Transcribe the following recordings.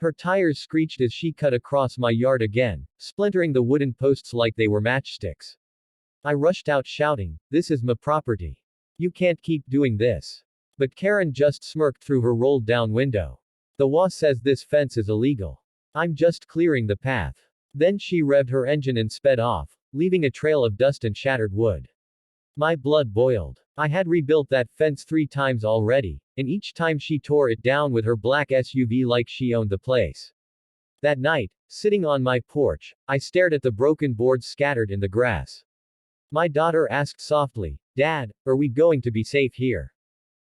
Her tires screeched as she cut across my yard again, splintering the wooden posts like they were matchsticks. I rushed out shouting, "This is my property. You can't keep doing this." But Karen just smirked through her rolled down window. "The law says this fence is illegal. I'm just clearing the path." Then she revved her engine and sped off, leaving a trail of dust and shattered wood. My blood boiled. I had rebuilt that fence 3 times already, and each time she tore it down with her black SUV like she owned the place. That night, sitting on my porch, I stared at the broken boards scattered in the grass. My daughter asked softly, "Dad, are we going to be safe here?"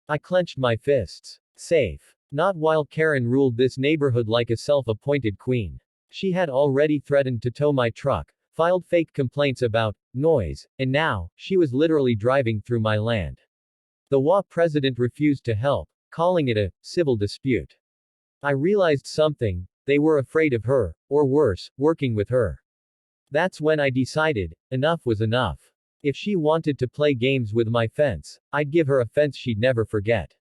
I clenched my fists. Safe. Not while Karen ruled this neighborhood like a self-appointed queen. She had already threatened to tow my truck, filed fake complaints about noise, and now, she was literally driving through my land. The HOA president refused to help, calling it a civil dispute. I realized something: they were afraid of her, or worse, working with her. That's when I decided, enough was enough. If she wanted to play games with my fence, I'd give her a fence she'd never forget.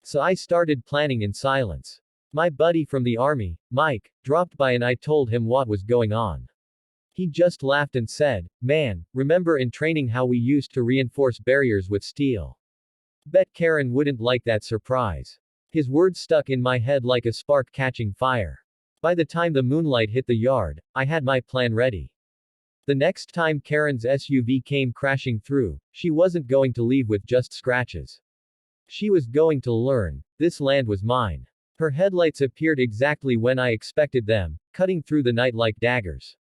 So I started planning in silence. My buddy from the army, Mike, dropped by and I told him what was going on. He just laughed and said, "Man, remember in training how we used to reinforce barriers with steel? Bet Karen wouldn't like that surprise." His words stuck in my head like a spark catching fire. By the time the moonlight hit the yard, I had my plan ready. The next time Karen's SUV came crashing through, she wasn't going to leave with just scratches. She was going to learn, this land was mine. Her headlights appeared exactly when I expected them, cutting through the night like daggers.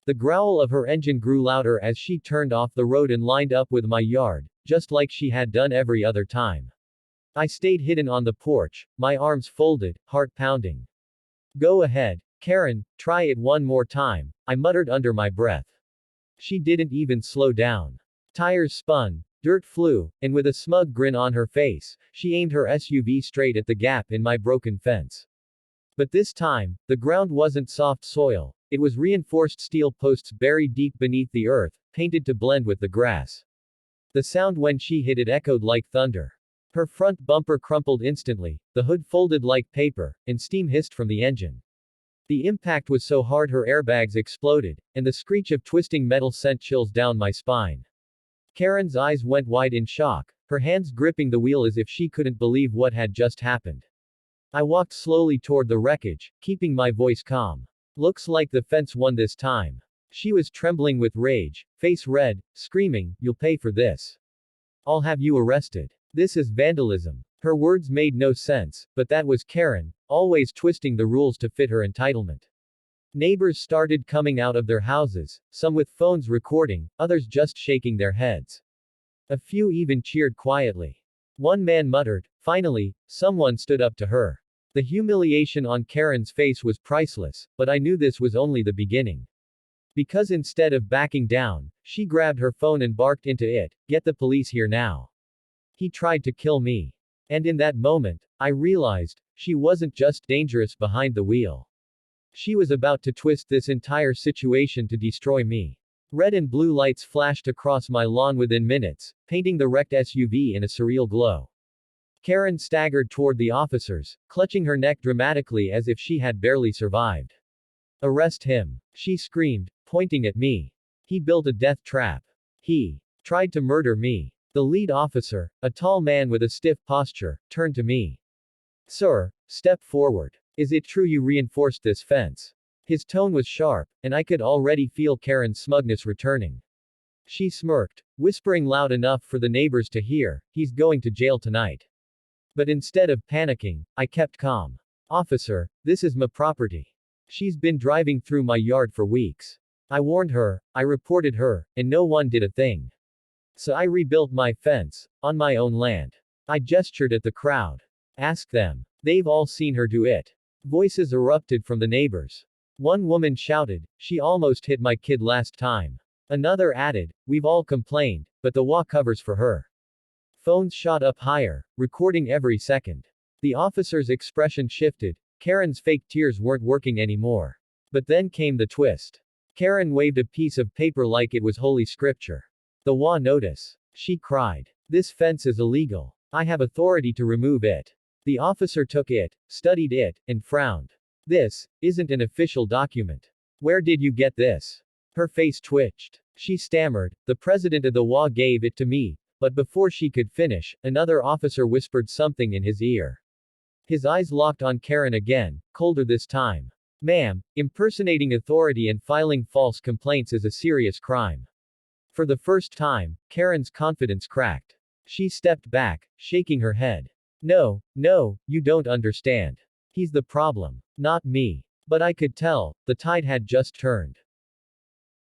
The growl of her engine grew louder as she turned off the road and lined up with my yard, just like she had done every other time. I stayed hidden on the porch, my arms folded, heart pounding. "Go ahead, Karen, try it one more time," I muttered under my breath. She didn't even slow down. Tires spun, dirt flew, and with a smug grin on her face, she aimed her SUV straight at the gap in my broken fence. But this time, the ground wasn't soft soil, it was reinforced steel posts buried deep beneath the earth, painted to blend with the grass. The sound when she hit it echoed like thunder. Her front bumper crumpled instantly, the hood folded like paper, and steam hissed from the engine. The impact was so hard her airbags exploded, and the screech of twisting metal sent chills down my spine. Karen's eyes went wide in shock, her hands gripping the wheel as if she couldn't believe what had just happened. I walked slowly toward the wreckage, keeping my voice calm. "Looks like the fence won this time." She was trembling with rage, face red, screaming, "You'll pay for this. I'll have you arrested. This is vandalism." Her words made no sense, but that was Karen, always twisting the rules to fit her entitlement. Neighbors started coming out of their houses, some with phones recording, others just shaking their heads. A few even cheered quietly. One man muttered, "Finally, someone stood up to her." The humiliation on Karen's face was priceless, but I knew this was only the beginning. Because instead of backing down, she grabbed her phone and barked into it, "Get the police here now. He tried to kill me." And in that moment, I realized, she wasn't just dangerous behind the wheel. She was about to twist this entire situation to destroy me. Red and blue lights flashed across my lawn within minutes, painting the wrecked SUV in a surreal glow. Karen staggered toward the officers, clutching her neck dramatically as if she had barely survived. "Arrest him," she screamed, pointing at me. "He built a death trap. He tried to murder me." The lead officer, a tall man with a stiff posture, turned to me. "Sir, step forward. Is it true you reinforced this fence?" His tone was sharp, and I could already feel Karen's smugness returning. She smirked, whispering loud enough for the neighbors to hear, "He's going to jail tonight." But instead of panicking, I kept calm. "Officer, this is my property. She's been driving through my yard for weeks. I warned her, I reported her, and no one did a thing. So I rebuilt my fence, on my own land." I gestured at the crowd. "Ask them. They've all seen her do it." Voices erupted from the neighbors. One woman shouted, "She almost hit my kid last time." Another added, "We've all complained, but the law covers for her." Phones shot up higher, recording every second. The officer's expression shifted. Karen's fake tears weren't working anymore. But then came the twist. Karen waved a piece of paper like it was holy scripture. "The law notice," she cried. "This fence is illegal. I have authority to remove it." The officer took it, studied it, and frowned. This isn't an official document. Where did you get this? Her face twitched. She stammered, the president of the HOA gave it to me, but before she could finish, another officer whispered something in his ear. His eyes locked on Karen again, colder this time. Ma'am, impersonating authority and filing false complaints is a serious crime. For the first time, Karen's confidence cracked. She stepped back, shaking her head. No, you don't understand. He's the problem. Not me. But I could tell, the tide had just turned.